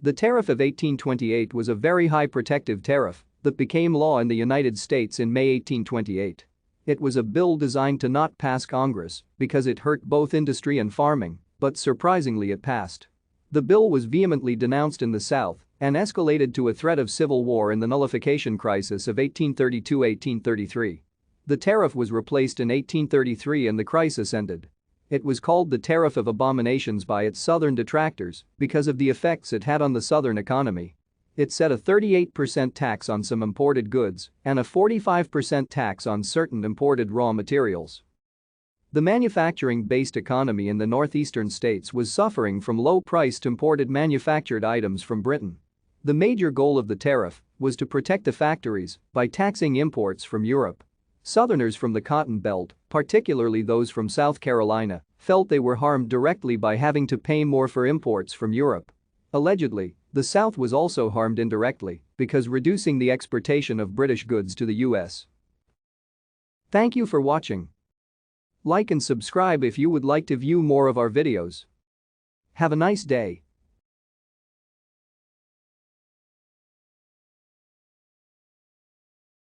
The Tariff of 1828 was a very high protective tariff that became law in the United States in May 1828. It was a bill designed to not pass Congress because it hurt both industry and farming, but surprisingly it passed. The bill was vehemently denounced in the South and escalated to a threat of civil war in the Nullification crisis of 1832-1833. The tariff was replaced in 1833 and the crisis ended. It was called the Tariff of Abominations by its Southern detractors because of the effects it had on the Southern economy. It set a 38% tax on some imported goods and a 45% tax on certain imported raw materials. The manufacturing-based economy in the northeastern states was suffering from low-priced imported manufactured items from Britain. The major goal of the tariff was to protect the factories by taxing imports from Europe. Southerners from the Cotton Belt, particularly those from South Carolina, felt they were harmed directly by having to pay more for imports from Europe. Allegedly, the South was also harmed indirectly because reducing the exportation of British goods to the US. Thank you for watching. Like and subscribe if you would like to view more of our videos. Have a nice day.